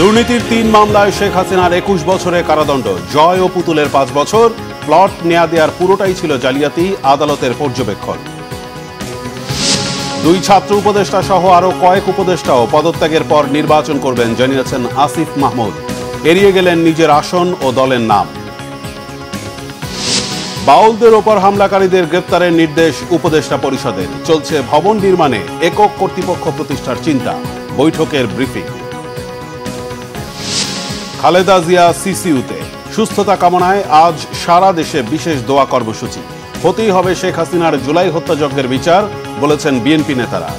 দুর্নীতির ৩ মামলায় শেখ হাসিনার ২১ বছরের কারাদণ্ড, জয় ও পুতুলের ৫ বছর। প্লট নেয়া দেয়ার পুরোটাই ছিল জালিয়াতি, আদালতের পর্যবেক্ষণ। ২ ছাত্র উপদেষ্টা সহ আরো কয়েক উপদেষ্টাও পদত্যাগের পর নির্বাচন করবেন জানিয়েছেন আসিফ মাহমুদ। এড়িয়ে গেলেন নিজের আসন ও দলের নাম। বাউলদের ওপর হামলাকারীদের গ্রেপ্তারের নির্দেশ উপদেষ্টা পরিষদের। চলছে ভবন নির্মাণে একক কর্তৃপক্ষ প্রতিষ্ঠার চিন্তা, বৈঠকের ব্রিফিং। খালেদা জিয়া সিসিউতে সুস্থতা কামনায় আজ সারা দেশে বিশেষ দোয়া কর্মসূচি। হতেই হবে শেখ হাসিনার জুলাই হত্যাযজ্ঞের বিচার, বলেছেন বিএনপি নেতারা।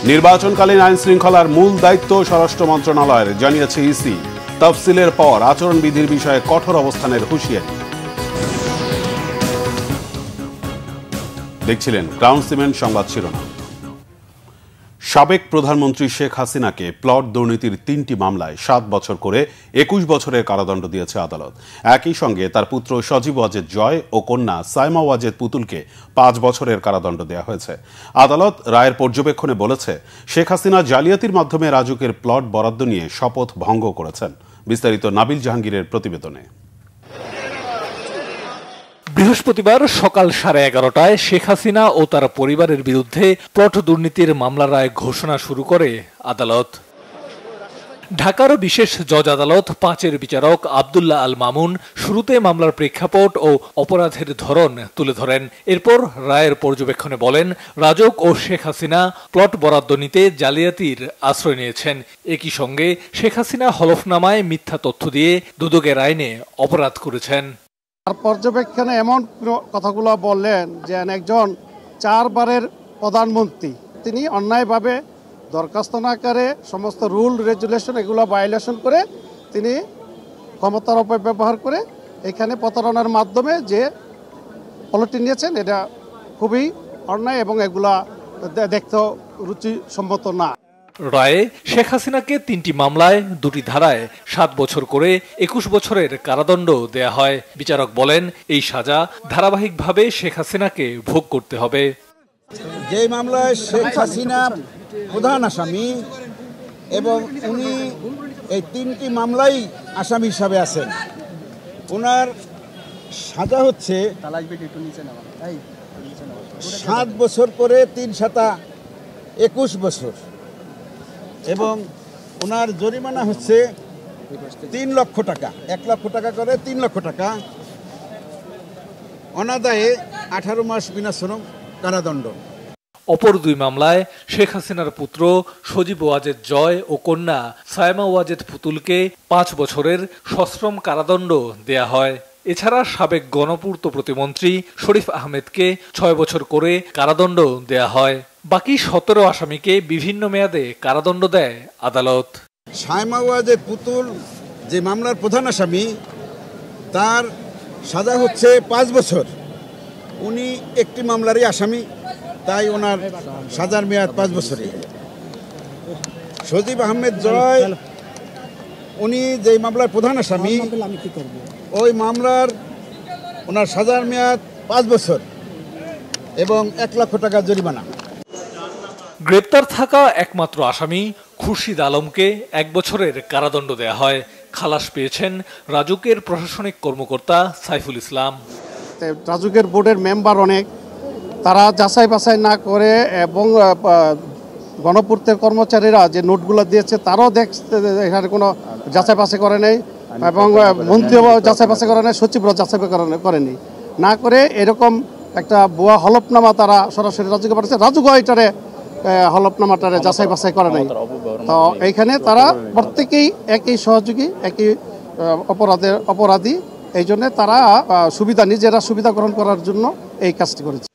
নির্বাচনকালীন আইন শৃঙ্খলার মূল দায়িত্ব স্বরাষ্ট্র মন্ত্রণালয়ের, জানিয়েছে ইসি। তফসিলের পর আচরণবিধির বিষয়ে কঠোর অবস্থানের হুঁশিয়ারি। দেখছিলেন ক্রাউন সিমেন্ট সংবাদ শিরোনাম। সাবেক প্রধানমন্ত্রী শেখ হাসিনাকে প্লট দুর্নীতির ৩টি মামলায় ৭ বছর করে ২১ বছরের কারাদণ্ড দিয়েছে আদালত। একই সঙ্গে তার পুত্র সজীব ওয়াজেদ জয় ও কন্যা সাইমা ওয়াজেদ পুতুলকে ৫ বছরের কারাদণ্ড দেওয়া হয়েছে। আদালত রায়ের পর্যবেক্ষণে বলেছে, শেখ হাসিনা জালিয়াতির মাধ্যমে রাজুকের প্লট বরাদ্দ নিয়ে শপথ ভঙ্গ করেছেন। বিস্তারিত নাবিল জাহাঙ্গীরের প্রতিবেদনে। বৃহস্পতিবার সকাল 11:30টায় শেখ হাসিনা ও তার পরিবারের বিরুদ্ধে প্লট দুর্নীতির মামলার রায় ঘোষণা শুরু করে আদালত। ঢাকার বিশেষ জজ আদালত ৫-এর বিচারক আব্দুল্লাহ আল মামুন শুরুতে মামলার প্রেক্ষাপট ও অপরাধের ধরন তুলে ধরেন। এরপর রায়ের পর্যবেক্ষণে বলেন, রাজক ও শেখ হাসিনা প্লট বরাদ্দ নিতে জালিয়াতির আশ্রয় নিয়েছেন। একই সঙ্গে শেখ হাসিনা হলফনামায় মিথ্যা তথ্য দিয়ে দুদকের আইনে অপরাধ করেছেন। আর পর্যবেক্ষণে এমন কথাগুলো বললেন যে একজন 4 বারের প্রধানমন্ত্রী, তিনি অন্যায়ভাবে দরখাস্ত না করে সমস্ত রুল রেগুলেশন এগুলো ভায়োলেশন করে তিনি ক্ষমতার অপব্যবহার করে এখানে প্রতারণার মাধ্যমে যে প্লটটি নিয়েছেন, এটা খুবই অন্যায় এবং এগুলা দেখতেও রুচিসম্মত না। রায়ে শেখ হাসিনাকে 3টি মামলায় 2টি ধারায় 7 বছর করে 21 বছরের কারাদণ্ড দেয়া হয়। বিচারক বলেন, এই সাজা ধারাবাহিকভাবে শেখ হাসিনাকে ভোগ করতে হবে। যে মামলায় শেখ হাসিনা প্রধান আসামি এবং উনি এই 3টি মামলাই আসামি হিসাবে আছেন, ওনার সাজা হচ্ছে 7 বছর করে 3 7 21 বছর এবং ওনার জরিমানা হচ্ছে 3 লক্ষ টাকা, 1 লক্ষ টাকা করে 3 লক্ষ টাকা, অনাদায়ে 18 মাস বিনা শ্রম কারাদণ্ড। অপর 2 মামলায় শেখ হাসিনার পুত্র সজীব ওয়াজেদ জয় ও কন্যা সাইমা ওয়াজেদ পুতুলকে 5 বছরের সশ্রম কারাদণ্ড দেয়া হয়। এছাড়া সাবেক গণপূর্ত প্রতিমন্ত্রী শরীফ আহমেদকে 6 বছর করে কারাদণ্ড দেয়া হয়। বাকি 17 আসামিকে বিভিন্ন মেয়াদে কারাদণ্ড দেয় আদালত। সাইমা ওয়াজেদ পুতুল যে মামলার প্রধান আসামি, তার সাজা হচ্ছে 5 বছর। উনি একটি মামলারই আসামি, তাই ওনার সাজার মেয়াদ 5 বছরই। সজীব আহমেদ জয়, উনি যে মামলার প্রধান আসামি, ওই মামলার ওনার সাজার মেয়াদ 5 বছর এবং 1 লক্ষ টাকা জরিমানা। গ্রেপ্তার থাকা একমাত্র আসামি খুরশিদ আলমকে 1 বছরের কারাদণ্ড দেয়া হয়। খালাস পেয়েছেন রাজুকের প্রশাসনিক কর্মকর্তা সাইফুল ইসলাম। রাজুকের বোর্ডের মেম্বার অনেক, তারা যাচাই বাছাই না করে এবং গণপূর্তের কর্মচারীরা যে নোটগুলো দিয়েছে তারাও দেখতে এখানে কোনো যাচাই বাছাই করে নেই এবং মন্ত্রীও যাচাই বাছাই করে নেই, সচিবরা যাচাই করেনি। না করে এরকম একটা ভুয়া হলফনামা তারা সরাসরি রাজুকে পাঠাচ্ছে। রাজুকে এটারে হলফনামাটারে যাচাই বাছাই করে নাই। তো এইখানে তারা প্রত্যেকেই একই সহযোগী, একই অপরাধী। এই জন্য তারা নিজেরা সুবিধা গ্রহণ করার জন্য এই কাজটি করেছে।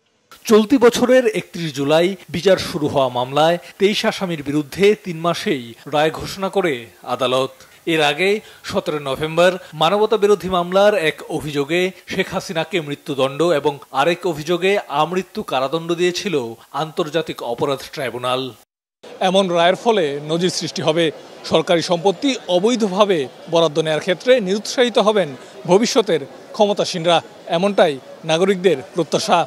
চলতি বছরের 31 জুলাই বিচার শুরু হওয়া মামলায় 23 আসামির বিরুদ্ধে 3 মাসেই রায় ঘোষণা করে আদালত। এর আগে 17 নভেম্বর মানবতা বিরোধী মামলার এক অভিযোগে শেখ হাসিনাকে মৃত্যুদণ্ড এবং আরেক অভিযোগে আমৃত্যু কারাদণ্ড দিয়েছিল আন্তর্জাতিক অপরাধ ট্রাইব্যুনাল। এমন রায়ের ফলে নজির সৃষ্টি হবে। সরকারি সম্পত্তি অবৈধভাবে বরাদ্দ নেওয়ার ক্ষেত্রে নিরুৎসাহিত হবেন ভবিষ্যতের ক্ষমতাসীনরা, এমনটাই নাগরিকদের প্রত্যাশা।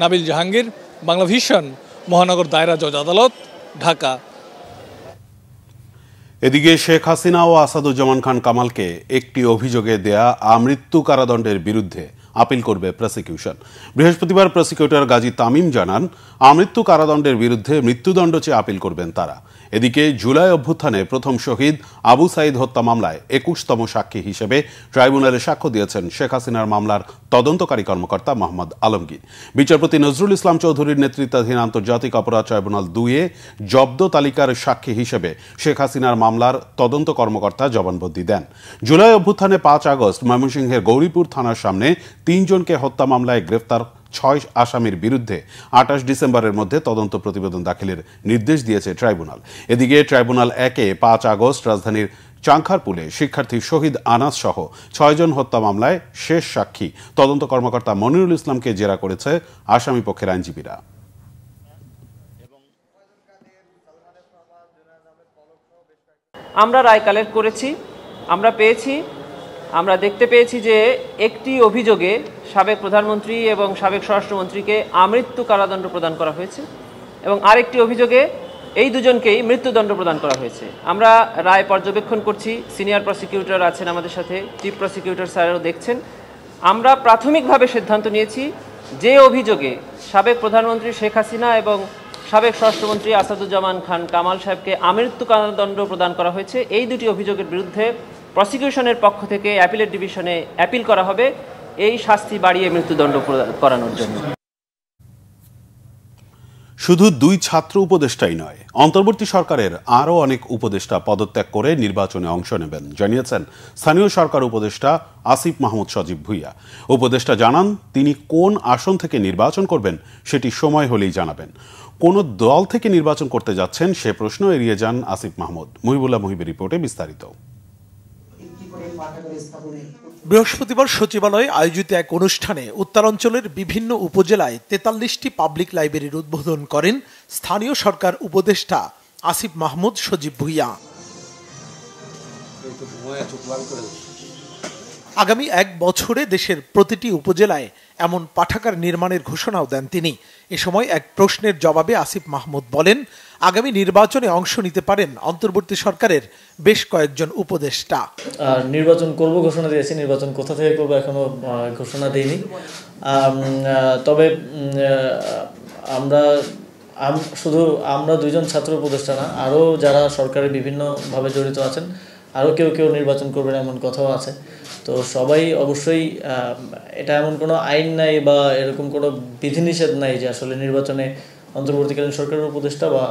নাবিল জাহাঙ্গীর, বাংলাভিশন, মহানগর দায়রা জজ আদালত, ঢাকা। এদিকে শেখ হাসিনা ও আসাদুজ্জামান খান কামালকে একটি অভিযোগে দেয়া আমৃত্যু কারাদণ্ডের বিরুদ্ধে আপিল করবে প্রসিকিউশন। বৃহস্পতিবার প্রসিকিউটর গাজী তামিম জানান, আমৃত্যু কারাদণ্ডের বিরুদ্ধে মৃত্যুদণ্ড চেয়ে আপিল করবেন তারা। এদিকে জুলাই অভ্যুত্থানে প্রথম শহীদ আবু সাইদ হত্যা মামলায় ২১তম সাক্ষী হিসেবে ট্রাইব্যুনালে সাক্ষ্য দিয়েছেন শেখ হাসিনার মামলার তদন্তকারী কর্মকর্তা মোহাম্মদ আলমগীর। বিচারপতি নজরুল ইসলাম চৌধুরীর নেতৃত্বাধীন আন্তর্জাতিক অপরাধ ট্রাইব্যুনাল ২-এ জব্দ তালিকার সাক্ষী হিসেবে শেখ হাসিনার মামলার তদন্ত কর্মকর্তা জবানবন্দি দেন। জুলাই অভ্যুত্থানে ৫ আগস্ট ময়মনসিংহের গৌরীপুর থানার সামনে ৩ জনকে হত্যা মামলায় গ্রেফতার ৬ আসামির বিরুদ্ধে ২৮ ডিসেম্বরের মধ্যে তদন্ত প্রতিবেদন দাখিলের নির্দেশ দিয়েছে ট্রাইব্যুনাল। এদিকে ট্রাইব্যুনাল ১-এ ৫ আগস্ট রাজধানীর চাংখারপুলে শিক্ষার্থী শহীদ আনাস সহ ৬ জন হত্যা মামলায় শেষ সাক্ষী তদন্ত কর্মকর্তা মনিরুল ইসলামকে জেরা করেছে আসামি পক্ষের আইনজীবীরা। আমরা রায় কালেক্ট করেছি, আমরা দেখতে পেয়েছি যে একটি অভিযোগে সাবেক প্রধানমন্ত্রী এবং সাবেক স্বরাষ্ট্রমন্ত্রীকে আমৃত্যু কারাদণ্ড প্রদান করা হয়েছে এবং আরেকটি অভিযোগে এই দুজনকেই মৃত্যুদণ্ড প্রদান করা হয়েছে। আমরা রায় পর্যবেক্ষণ করছি, সিনিয়র প্রসিকিউটর আছেন আমাদের সাথে, চিফ প্রসিকিউটর স্যারও দেখছেন। আমরা প্রাথমিকভাবে সিদ্ধান্ত নিয়েছি যে অভিযোগে সাবেক প্রধানমন্ত্রী শেখ হাসিনা এবং সাবেক স্বরাষ্ট্রমন্ত্রী আসাদুজ্জামান খান কামাল সাহেবকে আমৃত্যু কারাদণ্ড প্রদান করা হয়েছে, এই দুটি অভিযোগের বিরুদ্ধে প্রসিকিউশনের পক্ষ থেকে অ্যাপিলেট ডিভিশনে অ্যাপিল করা হবে এই শাস্তি বাড়িয়ে মৃত্যুদণ্ড করানোর জন্য। শুধু ২ ছাত্র উপদেষ্টাই নয়, অন্তর্বর্তী সরকারের আরও অনেক উপদেষ্টা পদত্যাগ করে নির্বাচনে অংশ নেবেন জানিয়েছেন স্থানীয় সরকার উপদেষ্টা আসিফ মাহমুদ সজীব ভুইয়া। উপদেষ্টা জানান, তিনি কোন আসন থেকে নির্বাচন করবেন সেটি সময় হলেই জানাবেন। কোন দল থেকে নির্বাচন করতে যাচ্ছেন সে প্রশ্ন এড়িয়ে যান আসিফ মাহমুদ। মুহিবুল্লাহ মুহিবের রিপোর্টে বিস্তারিত। বৃহস্পতিবার সচিবালয়ে আয়োজিত এক অনুষ্ঠানে উত্তরাঞ্চলের বিভিন্ন উপজেলায় ৪৩টি পাবলিক লাইব্রেরির উদ্বোধন করেন স্থানীয় সরকার উপদেষ্টা আসিফ মাহমুদ সজীব ভুইয়া। আগামী ১ বছরে দেশের প্রতিটি উপজেলায় এমন পাঠাগার নির্মাণের ঘোষণাও দেন তিনি। এ সময় এক প্রশ্নের জবাবে আসিফ মাহমুদ বলেন, আগামী নির্বাচনে অংশ নিতে পারেন অন্তর্বর্তী সরকারের বেশ কয়েকজন উপদেষ্টা। নির্বাচন করব ঘোষণা দিয়েছি, নির্বাচন কোথা থেকে করবো এখনো ঘোষণা দেইনি। তবে আমরা ২ জন ছাত্র উপদেষ্টা না, আরও যারা সরকারের বিভিন্নভাবে জড়িত আছেন, আরও কেউ নির্বাচন করবেন এমন কথাও আছে। তো সবাই অবশ্যই, এটা এমন কোনো আইন নাই বা এরকম কোনো বিধিনিষেধ নাই যে আসলে নির্বাচনে অন্তর্বর্তীকালীন সরকারের উপদেষ্টা বা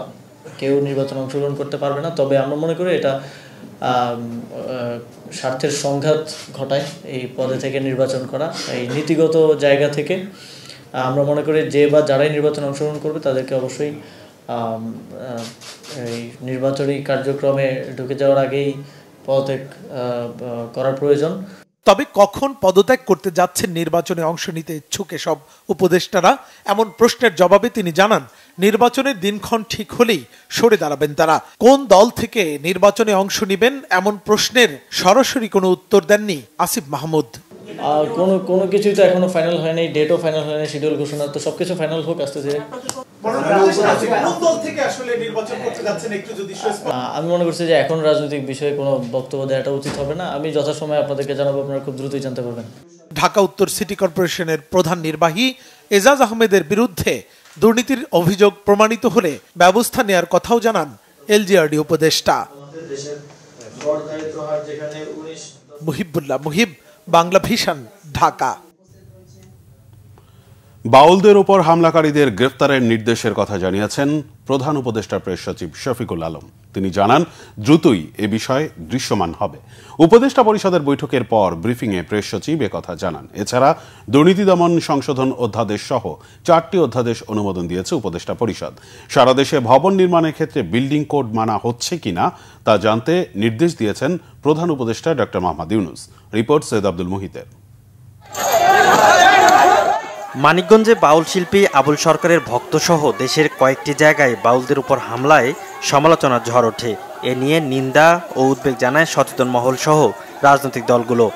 কেউ নির্বাচনে অংশগ্রহণ করতে পারবে না। তবে আমরা মনে করি এটা স্বার্থের সংঘাত ঘটায় এই পদে থেকে নির্বাচন করা। এই নীতিগত জায়গা থেকে আমরা মনে করি যে বা যারাই নির্বাচনে অংশগ্রহণ করবে তাদেরকে অবশ্যই এই নির্বাচনী কার্যক্রমে ঢুকে যাওয়ার আগেই পদত্যাগ করার প্রয়োজন। তবে কখন পদত্যাগ করতে যাচ্ছেন নির্বাচনে অংশ নিতে ইচ্ছুক এসব উপদেষ্টারা এমন প্রশ্নের জবাবে তিনি জানান, নির্বাচনের দিনক্ষণ ঠিক হলেই সরে দাঁড়াবেন তারা। কোন দল থেকে নির্বাচনে অংশ নেবেন এমন প্রশ্নের সরাসরি কোনো উত্তর দেননি আসিফ মাহমুদ। কোনো কিছুই তো এখনো ফাইনাল হয়নি, ডেটও ফাইনাল হয়নি, শিডিউল ঘোষণা, তো সবকিছু ফাইনাল হোক আস্তে ধীরে। আমি মনে করছি যে এখন রাজনৈতিক বিষয়ে কোনো বক্তব্য দেওয়াটা উচিত হবে না। আমি যথাসময়ে আপনাদেরকে জানাবো, আপনারা খুব দ্রুতই জানতে পারবেন। ঢাকা উত্তর সিটি কর্পোরেশনের প্রধান নির্বাহী এজাজ আহমেদের বিরুদ্ধে দুর্নীতির অভিযোগ প্রমাণিত হলে ব্যবস্থা নেয়ার কথাও জানান এলজিআরডি উপদেষ্টা। মুহিবুল্লাহ মুহিব, বাংলা ভিশন, ঢাকা। বাউলদের ওপর হামলাকারীদের গ্রেফতারের নির্দেশের কথা জানিয়েছেন প্রধান উপদেষ্টা প্রেস সচিব শফিকুল আলম। তিনি জানান, দ্রুতই এ বিষয়ে দৃশ্যমান হবে। উপদেষ্টা পরিষদের বৈঠকের পর ব্রিফিংয়ে প্রেস সচিব একথা জানান। এছাড়া দুর্নীতি দমন সংশোধন অধ্যাদেশ সহ 4টি অধ্যাদেশ অনুমোদন দিয়েছে উপদেষ্টা পরিষদ। সারা দেশে ভবন নির্মাণের ক্ষেত্রে বিল্ডিং কোড মানা হচ্ছে কিনা তা জানতে নির্দেশ দিয়েছেন প্রধান উপদেষ্টা ডক্টর মোহাম্মদ ইউনূস। রিপোর্ট সৈয়দ আব্দুল মুহিতের। মানিকগঞ্জে বাউল শিল্পী আবুল সরকারের ভক্তসহ দেশের কয়েকটি জায়গায় বাউলদের উপর হামলায় সমালোচনার ঝড় ওঠে। এ নিয়ে নিন্দা ও উদ্বেগ জানায় সচেতন মহল সহ রাজনৈতিক দলগুলো।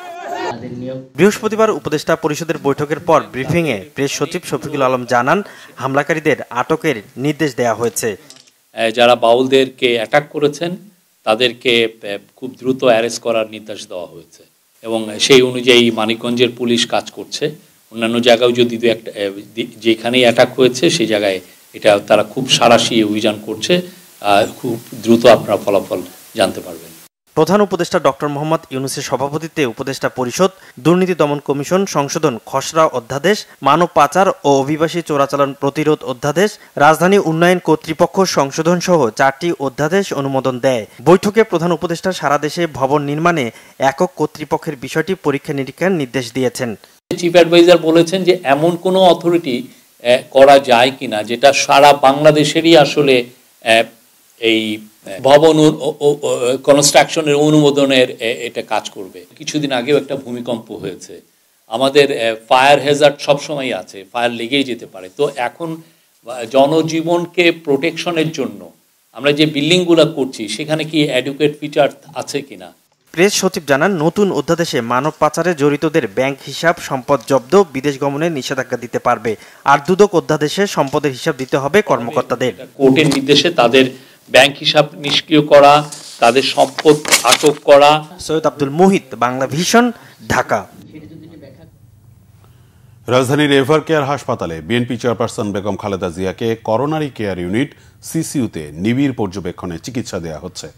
বৃহস্পতিবার উপদেষ্টা পরিষদের বৈঠকের পর ব্রিফিংয়ে প্রেস সচিব শফিকুল আলম জানান, হামলাকারীদের আটকের নির্দেশ দেওয়া হয়েছে। যারা বাউলদেরকে অ্যাটাক করেছেন তাদেরকে খুব দ্রুত অ্যারেস্ট করার নির্দেশ দেওয়া হয়েছে এবং সেই অনুযায়ী মানিকগঞ্জের পুলিশ কাজ করছে। অন্যান্য জায়গায় যদি যেখানেই অ্যাটাক হয়েছে সেই জায়গায় এটা তারা খুব সাঁড়াশি অভিযান করছে, খুব দ্রুত আপনারা ফলাফল জানতে পারবেন। প্রধান উপদেষ্টা ডক্টর মোহাম্মদ ইউনূসের সভাপতিত্বে উপদেষ্টা পরিষদ, দুর্নীতি দমন কমিশন সংশোধন খসড়া অধ্যাদেশ, মানব পাচার ও অভিবাসী চোরাচালান প্রতিরোধ অধ্যাদেশ, রাজধানী উন্নয়ন কর্তৃপক্ষ সংশোধন সহ 4টি অধ্যাদেশ অনুমোদন দেয়। বৈঠকে প্রধান উপদেষ্টা সারা দেশে ভবন নির্মাণে একক কর্তৃপক্ষের বিষয়টি পরীক্ষা নিরীক্ষার নির্দেশ দিয়েছেন। চিফ অ্যাডভাইজার বলেছেন যে এমন কোনো অথরিটি করা যায় কিনা যেটা সারা বাংলাদেশেরই আসলে এই ভবন কনস্ট্রাকশনের অনুমোদনের এটা কাজ করবে। কিছুদিন আগেও একটা ভূমিকম্প হয়েছে, আমাদের ফায়ার হ্যাজার্ড সবসময় আছে, ফায়ার লেগেই যেতে পারে। তো এখন জনজীবনকে প্রোটেকশনের জন্য আমরা যে বিল্ডিংগুলো করছি সেখানে কি অ্যাডুকেট ফিচার আছে কিনা। প্রেস সচিব জানান, নতুন অধ্যাদেশে মানব পাচারে জড়িতদের ব্যাংক হিসাব, সম্পদ জব্দ, বিদেশ গমনের নিষেধাজ্ঞা দিতে পারবে। আর দুদক অধ্যাদেশে সম্পদের হিসাব দিতে হবে কর্মকর্তাদের। কোর্টের নির্দেশে তাদের ব্যাংক হিসাব নিষ্ক্রিয় করা, তাদের সম্পদ আটক করা। সৈয়দ আব্দুল মুহিত, বাংলা ভিশন, ঢাকা। রাজধানীর এভার কেয়ার হাসপাতালে বিএনপি চেয়ারপারসন বেগম খালেদা জিয়াকে করোনারি কেয়ার ইউনিট সিসিইউতে নিবিড় পর্যবেক্ষণে চিকিৎসা দেওয়া হচ্ছে।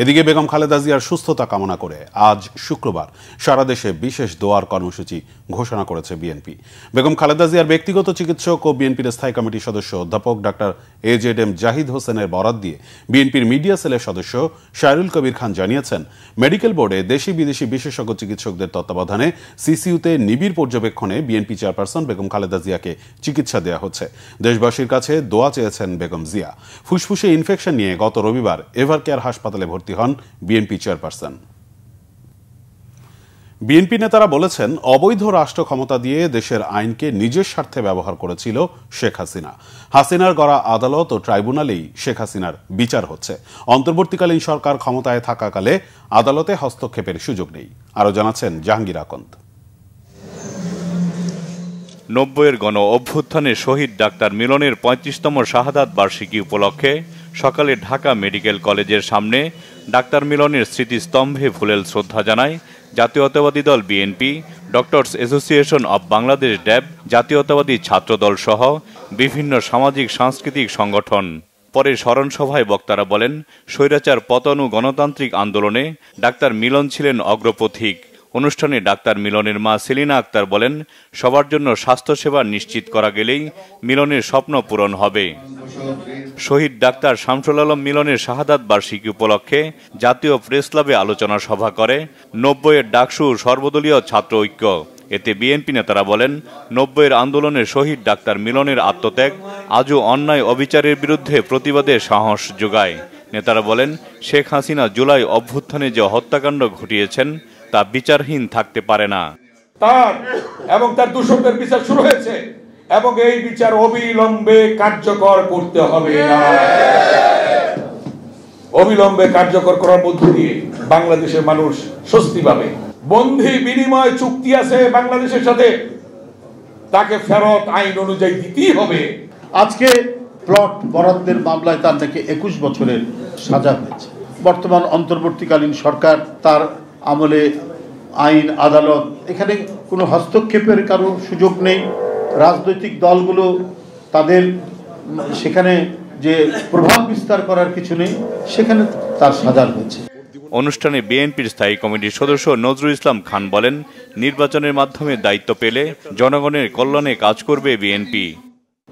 এদিকে বেগম খালেদা জিয়ার সুস্থতা কামনা করে আজ শুক্রবার সারা দেশে বিশেষ দোয়ার কর্মসূচি ঘোষণা করেছে বিএনপি। বেগম খালেদা জিয়ার ব্যক্তিগত চিকিৎসক ও বিএনপির স্থায়ী কমিটির সদস্য অধ্যাপক ডাক্তার AZM জাহিদ হোসেনের বরাত দিয়ে বিএনপির মিডিয়া সেলের সদস্য শায়রুল কবির খান জানিয়েছেন, মেডিকেল বোর্ডে দেশি বিদেশি বিশেষজ্ঞ চিকিৎসকদের তত্ত্বাবধানে সিসিইউতে নিবিড় পর্যবেক্ষণে বিএনপি চেয়ারপারসন বেগম খালেদা জিয়াকে চিকিৎসা দেওয়া হচ্ছে। দেশবাসীর কাছে দোয়া চেয়েছেন বেগম জিয়া। ফুসফুসে ইনফেকশন নিয়ে গত রবিবার এভার কেয়ার হাসপাতালে ভর্তি হন বিএনপি চেয়ারপারসন। বিএনপি নেতারা বলেছেন, অবৈধ রাষ্ট্র ক্ষমতা দিয়ে দেশের আইনকে নিজের স্বার্থে ব্যবহার করেছিল শেখ হাসিনা। হাসিনার গড়া আদালত ও ট্রাইব্যুনালেই শেখ হাসিনার বিচার হচ্ছে। অন্তর্বর্তীকালীন সরকার ক্ষমতায় থাকাকালে আদালতে হস্তক্ষেপের সুযোগ নেই। আরও জানাচ্ছেন জাহাঙ্গীর আকন্দ। 90-এর গণ অভ্যুত্থানে শহীদ ডাক্তার মিলনের 35তম শাহাদাত বার্ষিকী উপলক্ষে সকালে ঢাকা মেডিকেল কলেজের সামনে ডাক্তার মিলনের স্মৃতিস্তম্ভে ফুলেল শ্রদ্ধা জানায় Jatiyatabadi Dal BNP, doctors association of Bangladesh DAB, Jatiyatabadi Chhatradal সহ বিভিন্ন সামাজিক সাংস্কৃতিক সংগঠন। পরে স্মরণসভায় বক্তারা বলেন, স্বৈরাচার পতন ও গণতান্ত্রিক আন্দোলনে ডাক্তার মিলন ছিলেন অগ্রপথিক। অনুষ্ঠানে ডাক্তার মিলনের মা সেলিনা আক্তার বলেন, সবার জন্য স্বাস্থ্যসেবা নিশ্চিত করা গেলেই মিলনের স্বপ্ন পূরণ হবে। শহীদ ডাক্তার শামসুল আলম মিলনের শাহাদাত বার্ষিকী উপলক্ষে জাতীয় প্রেস ক্লাবে আলোচনা সভা করে 90-এর ডাকসু সর্বদলীয় ছাত্র ঐক্য। এতে বিএনপি নেতারা বলেন, 90-এর আন্দোলনে শহীদ ডাক্তার মিলনের আত্মত্যাগ আজও অন্যায় অবিচারের বিরুদ্ধে প্রতিবাদে সাহস যোগায়। নেতারা বলেন, শেখ হাসিনা জুলাই অভ্যুত্থানে যে হত্যাকাণ্ড ঘটিয়েছেন তা বিচারহীন থাকতে পারে না। তার এবং তার দূষকদের বিচার শুরু হয়েছে এবং এই বিচার অবিলম্বে কার্যকর করতে হবে। অবিলম্বে কার্যকর করার মধ্য দিয়ে বাংলাদেশের মানুষ স্বস্তি পাবে। বন্ধি বিনিময় চুক্তি আছে বাংলাদেশের সাথে, তাকে ফেরত আইন অনুযায়ী দিতেই হবে। আজকে প্লট বরাদ্দের মামলায় তার নাকি 21 বছরের সাজা হয়েছে। বর্তমান অন্তর্বর্তীকালীন সরকার, তার আমলে আইন আদালত, এখানে কোনো হস্তক্ষেপের কারো সুযোগ নেই। রাজনৈতিক দলগুলো তাদের সেখানে যে প্রভাব বিস্তার করার কিছু নেই, সেখানে তার সাজা হয়েছে। অনুষ্ঠানে বিএনপির স্থায়ী কমিটির সদস্য নজরুল ইসলাম খান বলেন, নির্বাচনের মাধ্যমে দায়িত্ব পেলে জনগণের কল্যাণে কাজ করবে বিএনপি।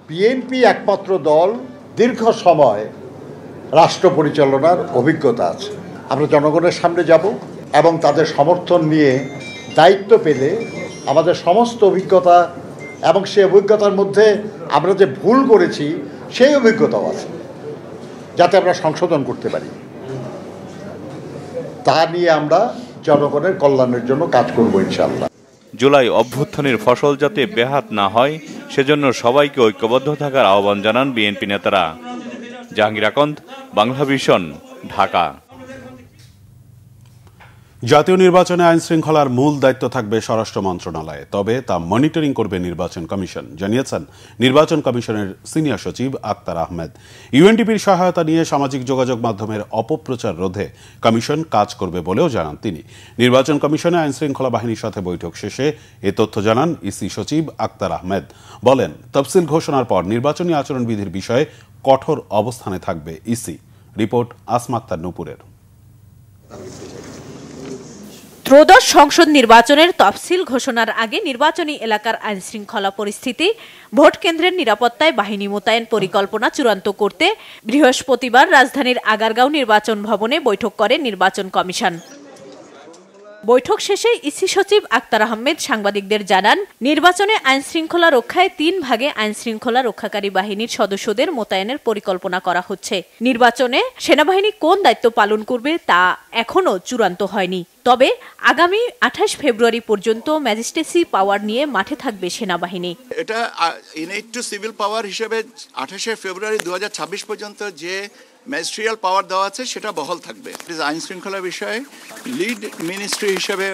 বিএনপি একমাত্র দল দীর্ঘ সময় রাষ্ট্র পরিচালনার অভিজ্ঞতা আছে। আমরা জনগণের সামনে যাব এবং তাদের সমর্থন নিয়ে দায়িত্ব পেলে আমাদের সমস্ত অভিজ্ঞতা এবং সেই অভিজ্ঞতার মধ্যে আমরা যে ভুল করেছি সেই অভিজ্ঞতাও আছে, যাতে আমরা সংশোধন করতে পারি। তা নিয়ে আমরা জনগণের কল্যাণের জন্য কাজ করব ইনশাআল্লাহ। জুলাই অভ্যুত্থানের ফসল যাতে ব্যাহত না হয় সেজন্য সবাইকে ঐক্যবদ্ধ থাকার আহ্বান জানান বিএনপি নেতারা। জাহাঙ্গীর আকন্দ, বাংলা ভিশন, ঢাকা। জাতীয় নির্বাচনে আইন শৃঙ্খলার মূল দায়িত্ব থাকবে স্বরাষ্ট্র মন্ত্রণালয়ে, তবে তা মনিটরিং করবে নির্বাচন কমিশন, জানিয়েছেন নির্বাচন কমিশনের সিনিয়র সচিব আক্তার আহমেদ। ইউএনডিপির সহায়তা নিয়ে সামাজিক যোগাযোগ মাধ্যমের অপপ্রচার রোধে কমিশন কাজ করবে বলেও জানান তিনি। নির্বাচন কমিশনে আইন শৃঙ্খলা বাহিনীর সাথে বৈঠক শেষে এ তথ্য জানান ইসি সচিব আক্তার আহমেদ। বলেন, তফসিল ঘোষণার পর নির্বাচনী আচরণবিধির বিষয়ে কঠোর অবস্থানে থাকবে ইসি। রিপোর্ট আসমা আক্তার নূপুরের। ত্রয়োদশ সংসদ নির্বাচনের তফসিল ঘোষণার আগে নির্বাচনী এলাকার আইনশৃঙ্খলা পরিস্থিতি, ভোট কেন্দ্রের নিরাপত্তায় বাহিনী মোতায়েন পরিকল্পনা চূড়ান্ত করতে বৃহস্পতিবার রাজধানীর আগারগাঁও নির্বাচন ভবনে বৈঠক করে নির্বাচন কমিশন। বৈঠক শেষে ইসি সচিব আক্তার আহমেদ সাংবাদিকদের জানান, নির্বাচনে আইনশৃঙ্খলা রক্ষায় 3 ভাগে আইনশৃঙ্খলা রক্ষাকারী বাহিনীর সদস্যদের মোতায়েনের পরিকল্পনা করা হচ্ছে। নির্বাচনে সেনাবাহিনী কোন দায়িত্ব পালন করবে তা এখনও চূড়ান্ত হয়নি। তবে আগামী 28 ফেব্রুয়ারি পর্যন্ত ম্যাজিস্ট্রেসি পাওয়ার নিয়ে মাঠে থাকবে সেনাবাহিনী। এটা ইনহেরিট টু সিভিল পাওয়ার হিসেবে 28 ফেব্রুয়ারি 2026 পর্যন্ত যে ম্যাজিস্ট্রিয়াল পাওয়ার দেওয়া আছে সেটা বহাল থাকবে। আইন শৃঙ্খলা বিষয়ে লিড মিনিস্ট্রি হিসেবে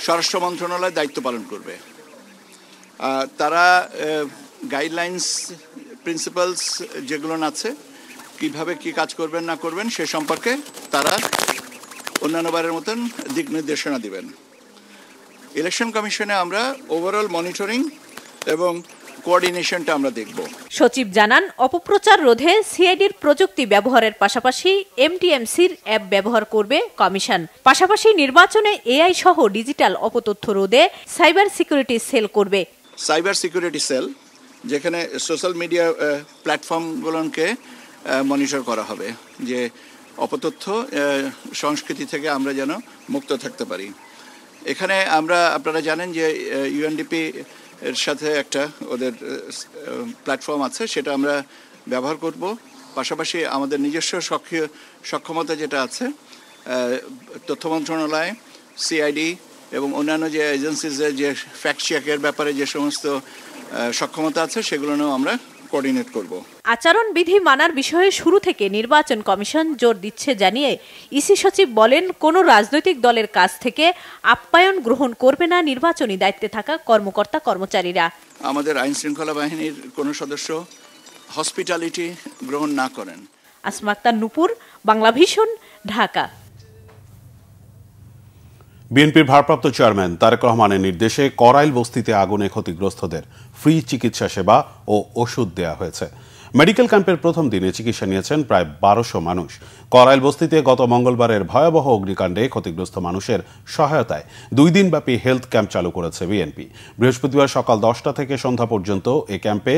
স্বরাষ্ট্র মন্ত্রণালয় দায়িত্ব পালন করবে। তারা গাইডলাইন্স, প্রিন্সিপালস যেগুলো আছে, কিভাবে কি কাজ করবেন না করবেন সে সম্পর্কে তারা অন্যান্যবারের মতন দিক নির্দেশনা দিবেন। ইলেকশন কমিশনে আমরা ওভারঅল মনিটরিং এবং কোঅর্ডিনেশনটা আমরা দেখব। সচিব জানান, অপপ্রচার রোধে সিআইডির প্রযুক্তি ব্যবহারের পাশাপাশি এমটিএমসির অ্যাপ ব্যবহার করবে কমিশন। পাশাপাশি নির্বাচনে এআই সহ ডিজিটাল অপতথ্য রোধে সাইবার সিকিউরিটি সেল করবে। সাইবার সিকিউরিটি সেল, যেখানে সোশ্যাল মিডিয়া প্ল্যাটফর্মগুলোকে মনিটর করা হবে, যে অপতথ্য সংস্কৃতি থেকে আমরা যেন মুক্ত থাকতে পারি। এখানে আপনারা জানেন যে ইউএনডিপি এর সাথে একটা ওদের প্ল্যাটফর্ম আছে, সেটা আমরা ব্যবহার করব। পাশাপাশি আমাদের নিজস্ব সক্ষমতা যেটা আছে, তথ্য মন্ত্রণালয়, সিআইডি এবং অন্যান্য যে এজেন্সিজের যে ফ্যাক্ট চেকের ব্যাপারে যে সমস্ত সক্ষমতা আছে সেগুলো নিয়েও আমরা কোঅর্ডিনেট করব। আচরণবিধি মানার বিষয়ে শুরু থেকে নির্বাচন কমিশন জোর দিচ্ছে জানিয়ে ইসি সচিব বলেন, কোন রাজনৈতিক দলের কাছ থেকে আপ্যায়ন গ্রহণ করবে না নির্বাচনী দায়িত্বে থাকা কর্মকর্তা কর্মচারীরা। আমাদের আইন শৃঙ্খলা বাহিনীর কোন সদস্য হসপিটালিটি গ্রহণ না করেন। আসমা আক্তার নূপুর, বাংলাভিশন, ঢাকা। বিএনপির ভারপ্রাপ্ত চেয়ারম্যান তারেক রহমানের নির্দেশে করাইল বস্তিতে আগুনে ক্ষতিগ্রস্তদের ফ্রি চিকিৎসা সেবা ও ওষুধ দেয়া হয়েছে। মেডিকেল ক্যাম্পের প্রথম দিনে চিকিৎসা নিয়েছেন প্রায় 1200 মানুষ। করাইল বস্তিতে গত মঙ্গলবারের ভয়াবহ অগ্নিকাণ্ডে ক্ষতিগ্রস্ত মানুষের সহায়তায় 2 দিনব্যাপী হেলথ ক্যাম্প চালু করেছে বিএনপি। বৃহস্পতিবার সকাল 10টা থেকে সন্ধ্যা পর্যন্ত এই ক্যাম্পে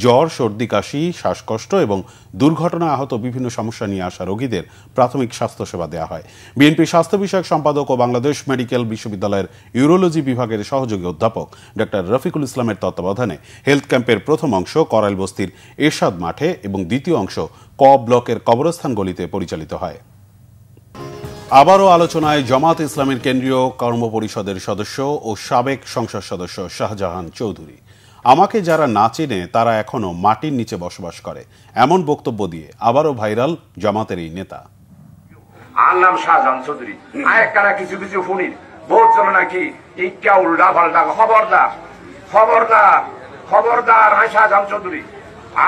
জ্বর, সর্দি, কাশি, শ্বাসকষ্ট এবং দুর্ঘটনায় আহত বিভিন্ন সমস্যা নিয়ে আসা রোগীদের প্রাথমিক স্বাস্থ্যসেবা দেওয়া হয়। বিএনপি স্বাস্থ্য বিষয়ক সম্পাদক ও বাংলাদেশ মেডিকেল বিশ্ববিদ্যালয়ের ইউরোলজি বিভাগের সহযোগী অধ্যাপক ডক্টর রফিকুল ইসলামের তত্ত্বাবধানে হেলথ ক্যাম্পের প্রথম অংশ করাইল বস্তির এরশাদ মাঠে এবং দ্বিতীয় অংশ ক ব্লকের কবরস্থান গলিতে পরিচালিত হয়। আবারও আলোচনায় জামাত ইসলামের কেন্দ্রীয় কর্মপরিষদের সদস্য ও সাবেক সংসদ সদস্য শাহজাহান চৌধুরী। আমাকে যারা না চেনে তারা এখনো মাটির নিচে বসবাস করে, এমন বক্তব্য দিয়ে আবারও ভাইরাল জামাতের এই নেতা। আর নাম শাহজাহান চৌধুরী, আরেকটা কিছু কিছু শুনি ভোট চলে নাকি ইকা উল্টা পাল্টা। খবরদার খবরদার খবরদার, আমি শাহজাহান চৌধুরী।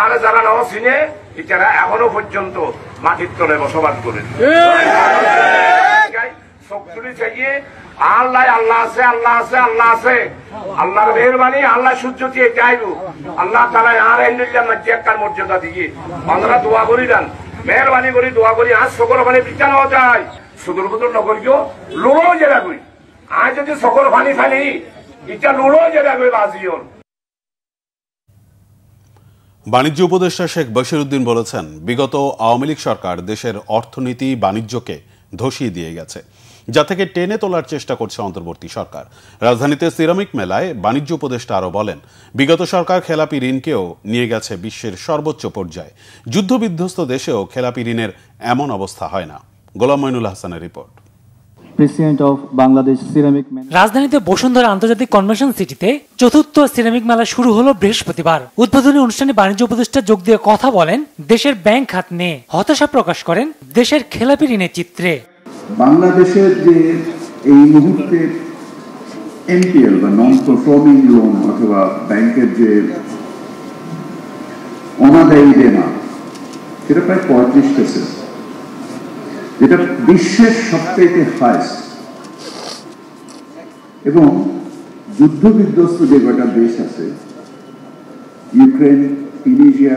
আর যারা নাও চিনে এটারা এখনো পর্যন্ত মাটির তলে বসবাস করেন। শক্তি থেকে আল্লাহ আল্লাহ আছে, আল্লাহ আছে, আল্লাহ আছে, আল্লাহর মেহরবানি, আল্লাহ সূর্য দিয়ে চাইব আল্লাহ তালা আর একার মর্যাদা দিয়ে আমরা দোয়া করি দেন, মেহরবানি করি দোয়া করি। আজ সকল পানি বিজ্ঞান হওয়া যায়, সুদূর বুদুর নগরীয় লুড়ো যেটা করি। আজ যদি সকল পানি ফানি এটা লুড়ো যেটা করি বাজিওর। বাণিজ্য উপদেষ্টা শেখ বশিরউদ্দিন বলেছেন, বিগত আওয়ামী লীগ সরকার দেশের অর্থনীতি বাণিজ্যকে ধসিয়ে দিয়ে গেছে, যা থেকে টেনে তোলার চেষ্টা করছে অন্তর্বর্তী সরকার। রাজধানীতে সিরামিক মেলায় বাণিজ্য উপদেষ্টা আরও বলেন, বিগত সরকার খেলাপি ঋণকেও নিয়ে গেছে বিশ্বের সর্বোচ্চ পর্যায়ে। যুদ্ধবিধ্বস্ত দেশেও খেলাপি ঋণের এমন অবস্থা হয় না। গোলাম মঈনুল হাসানের রিপোর্ট। রাজধানীতে বসুন্ধরা আন্তর্জাতিক কনভেনশন সিটিতে চতুর্থ সিরামিক মেলা শুরু হলো বৃহস্পতিবার। উদ্বোধনী অনুষ্ঠানে বাণিজ্য উপদেষ্টা যোগ দিয়ে কথা বলেন, দেশের ব্যাংক খাত নিয়ে হতাশা প্রকাশ করেন দেশের খেলাপি ঋণের চিত্রে। বাংলাদেশের যে এই মুহূর্তে এনপিএল বা নন পারফর্মিং লোন অথবা ব্যাংকের যে অনাদায়ী দেনা সেটা প্রায় 35%, যেটা বিশ্বের সবচেয়ে হাইস্ট। এবং যুদ্ধ বিধ্বস্ত যে কটা দেশ আছে, ইউক্রেন, তিউনিসিয়া,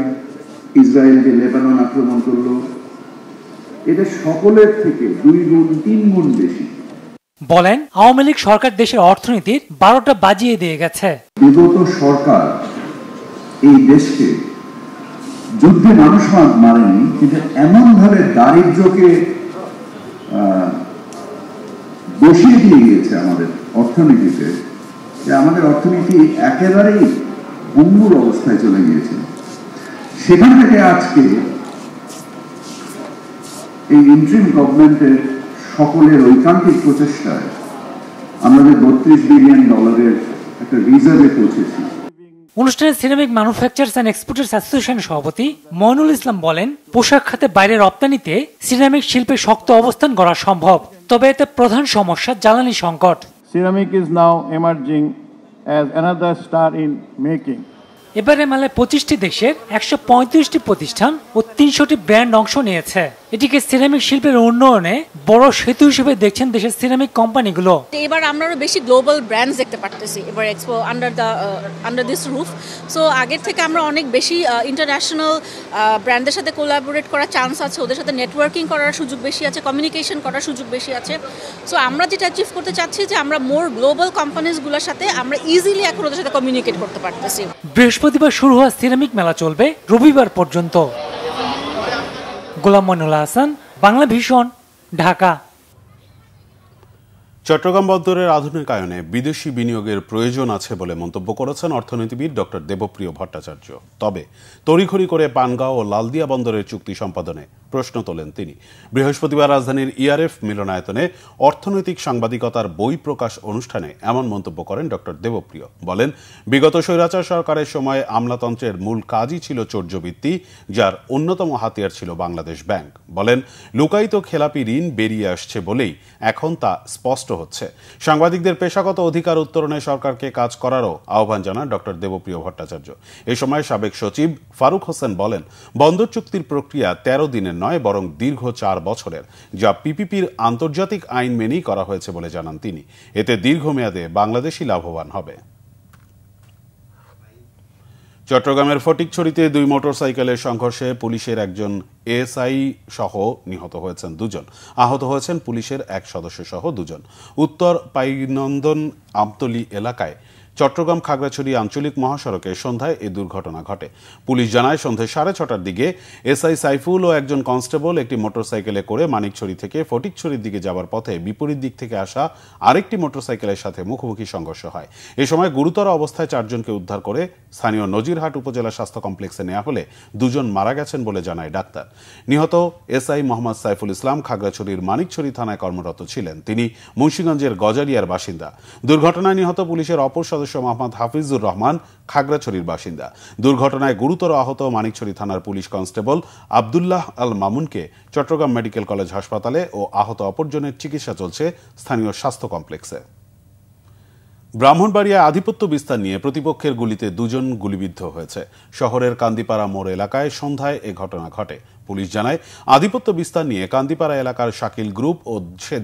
ইসরায়েল যে লেবানন আক্রমণ করলো, এটা সকলের থেকে 2 গুণ 3 গুণ বেশি। বলেন, আওয়ামী লীগ সরকার দেশের অর্থনীতির 12টা বাজিয়ে দিয়ে গেছে। বিগত সরকার এই দেশকে যুদ্ধে মানুষ মারেনি, কিন্তু এমন ভাবে দারিদ্র্যকে বসিয়ে দিয়ে গিয়েছে আমাদের অর্থনীতিতে, যে আমাদের অর্থনীতি একেবারেই ভঙ্গুর অবস্থায় চলে গিয়েছে। সেখান থেকে আজকে এই ইন্টারিম গভর্নমেন্টের সকলের ঐকান্তিক প্রচেষ্টায় আমাদের $32 বিলিয়ন একটা রিজার্ভে পৌঁছেছি। অনুষ্ঠানে সিরামিক ম্যানুফ্যাকচারার্স এন্ড এক্সপোর্টার্স অ্যাসোসিয়েশনের সভাপতি মইনুল ইসলাম বলেন, পোশাক খাতে বাইরে রপ্তানিতে সিরামিক শিল্পে শক্ত অবস্থান করা সম্ভব, তবে এতে প্রধান সমস্যা জ্বালানি সংকট। Ceramic is now emerging as another star in making. এবারে মেলায় 25টি দেশের 135টি প্রতিষ্ঠান ও 300টি ব্র্যান্ড অংশ নিয়েছে। এটিকে সিরামিক শিল্পের উন্নয়নে বড় সেতু হিসেবে দেখছেন দেশের সিরামিক কোম্পানিগুলো। এবার আমরা আরো বেশি গ্লোবাল ব্র্যান্ডস দেখতে পারতেছি এবার expo under this roof. So আগের থেকে আমরা অনেক বেশি ইন্টারন্যাশনাল ব্র্যান্ডের সাথে কোলাবোরেট করার চান্স আছে, ওদের সাথে নেটওয়ার্কিং করার সুযোগ বেশি আছে, কমিউনিকেশন করার সুযোগ বেশি আছে। সো আমরা যেটা অ্যাচিভ করতে চাচ্ছি যে আমরা মোর গ্লোবাল কোম্পানিজগুলোর সাথে আমরা ইজিলি এখন ওদের সাথে কমিউনিকেট করতে পারতেছি। বৃহস্পতিবার শুরু হওয়া সিরামিক মেলা চলবে রবিবার পর্যন্ত। গোলাম মইনুল হাসান, বাংলা ভিশন, ঢাকা। চট্টগ্রাম বন্দরের আধুনিকায়নে বিদেশি বিনিয়োগের প্রয়োজন আছে বলে মন্তব্য করেছেন অর্থনীতিবিদ ডক্টর দেবপ্রিয় ভট্টাচার্য। তবে তড়িঘড়ি করে পানগাঁও ও লালদিয়া বন্দরের চুক্তি সম্পাদনে প্রশ্ন তোলেন তিনি। বৃহস্পতিবার রাজধানীর ইআরএফ মিলনায়তনে অর্থনৈতিক সাংবাদিকতার বই প্রকাশ অনুষ্ঠানে এমন মন্তব্য করেন ডক্টর দেবপ্রিয়। বলেন, বিগত স্বৈরাচার সরকারের সময় আমলাতন্ত্রের মূল কাজই ছিল চৌর্যবৃত্তি, যার অন্যতম হাতিয়ার ছিল বাংলাদেশ ব্যাংক। বলেন, লুকায়িত খেলাপি ঋণ বেরিয়ে আসছে বলেই এখন তা স্পষ্ট হচ্ছে। সাংবাদিকদের পেশাগত অধিকার উত্তরণে সরকারকে কাজ করারও আহ্বান জানান ডক্টর দেবপ্রিয় ভট্টাচার্য। এ সময় সাবেক সচিব ফারুক হোসেন বলেন, বন্দর চুক্তির প্রক্রিয়া 13 দিনের নয়, বরং দীর্ঘ 4 বছরের, যা পিপিপির আন্তর্জাতিক আইন মেনেই করা হয়েছে বলে জানান তিনি। এতে দীর্ঘমেয়াদে বাংলাদেশই লাভবান হবে। চট্টগ্রামের ফটিকছড়িতে 2 মোটরসাইকেলের সংঘর্ষে পুলিশের একজন এএসআই সহ নিহত হয়েছেন 2 জন। আহত হয়েছেন পুলিশের 1 সদস্য সহ 2 জন। উত্তর পাইনন্দন আমতলী এলাকায় চট্টগ্রাম খাগড়াছড়ি আঞ্চলিক মহাসড়কে সন্ধ্যায় এই দুর্ঘটনা ঘটে। পুলিশ জানায়, সন্ধ্যা 6:30টার দিকে এসআই সাইফুল ও একজন কনস্টেবল একটি মোটরসাইকেলে করে মানিকছড়ি থেকে ফটিকছড়ির দিকে যাবার পথে বিপরীত দিক থেকে আসা আরেকটি মোটরসাইকেলের সাথে মুখোমুখি সংঘর্ষ হয়। এ সময় গুরুতর অবস্থায় 4 জনকে উদ্ধার করে স্থানীয় নজিরহাট উপজেলা স্বাস্থ্য কমপ্লেক্সে নেওয়া হলে 2 জন মারা গেছেন বলে জানায় ডাক্তার। নিহত এসআই মোহাম্মদ সাইফুল ইসলাম খাগড়াছড়ির মানিকছড়ি থানায় কর্মরত ছিলেন। তিনি মুন্সিগঞ্জের গজারিয়ার বাসিন্দা। দুর্ঘটনায় নিহত পুলিশের অপর সদস্য মোহাম্মদ হাফিজুর রহমান খাগড়াছড়ির বাসিন্দা। দুর্ঘটনায় গুরুতর আহত মানিকছড়ি থানার police constable Abdullah Al মামুনকে Chittagong medical college হাসপাতালে ও আহত অপরজনের চিকিৎসা চলছে স্থানীয় স্বাস্থ্য কমপ্লেক্সে। ব্রাহ্মণবাড়িয়ায় আধিপত্য বিস্তার নিয়ে প্রতিপক্ষের গুলিতে 2 জন গুলিবিদ্ধ হয়েছে। শহরের কান্দিপাড়া মোড় এলাকায় সন্ধ্যায় এ ঘটনা ঘটে। পুলিশ জানায়, আধিপত্য বিস্তার নিয়ে কান্দিপাড়া এলাকার শাকিল গ্রুপ ও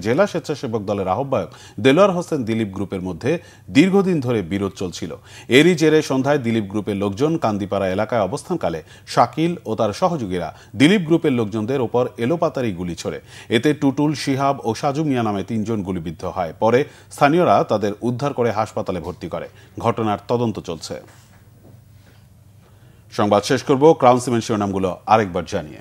জেলা স্বেচ্ছাসেবক দলের আহ্বায়ক দেলোয়ার হোসেন দিলীপ গ্রুপের মধ্যে দীর্ঘদিন ধরে বিরোধ চলছিল। এরই জেরে সন্ধ্যায় দিলীপ গ্রুপের লোকজন কান্দিপাড়া এলাকায় অবস্থানকালে শাকিল ও তার সহযোগীরা দিলীপ গ্রুপের লোকজনদের ওপর এলোপাতারি গুলি ছোড়ে। এতে টুটুল, শিহাব ও সাজু মিয়া নামে 3 জন গুলিবিদ্ধ হয়। পরে স্থানীয়রা তাদের উদ্ধার করে হাসপাতালে ভর্তি করে। ঘটনার তদন্ত চলছে। সংবাদ শেষ করব ক্রাউন সিমেন্ট শিরোনামগুলো আরেকবার জানিয়ে।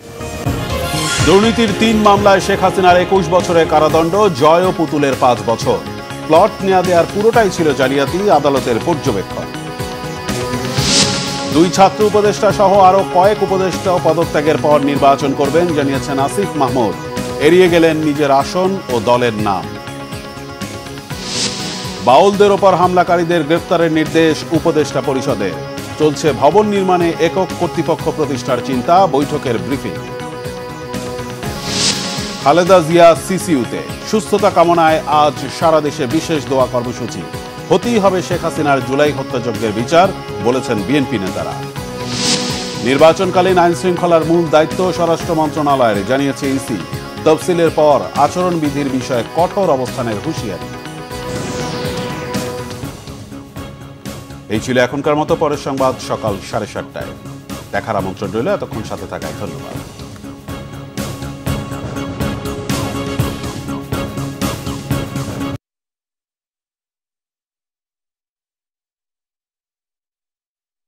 দুর্নীতির 3 মামলায় শেখ হাসিনার 21 বছরের কারাদণ্ড, জয় ও পুতুলের 5 বছর। প্লট নেওয়া দেওয়ার পুরোটাই ছিল জালিয়াতি, আদালতের পর্যবেক্ষণ। 2 ছাত্র উপদেষ্টা সহ আরো কয়েক উপদেষ্টা পদত্যাগের পর নির্বাচন করবেন জানিয়েছেন আসিফ মাহমুদ। এড়িয়ে গেলেন নিজের আসন ও দলের নাম। বাউলদের ওপর হামলাকারীদের গ্রেফতারের নির্দেশ উপদেষ্টা পরিষদের। চলছে ভবন নির্মাণে একক কর্তৃপক্ষ প্রতিষ্ঠার চিন্তা, বৈঠকের ব্রিফিং। খালেদা জিয়া সিসিউতে সুস্থতা কামনায় আজ সারা দেশে বিশেষ দোয়া কর্মসূচি। হতেই হবে শেখ হাসিনার জুলাই হত্যাযজ্ঞের বিচার, বলেছেন বিএনপি নেতারা। নির্বাচনকালীন আইন শৃঙ্খলার মূল দায়িত্ব স্বরাষ্ট্র মন্ত্রণালয়ের, জানিয়েছে ইসি। তফসিলের পর আচরণবিধির বিষয়ে কঠোর অবস্থানের হুঁশিয়ারি। এই ছিল এখনকার মতো। পরের সংবাদ সকাল 7:30টায়। দেখার আমন্ত্রণ রইল। এতক্ষণ সাথে থাকায় ধন্যবাদ।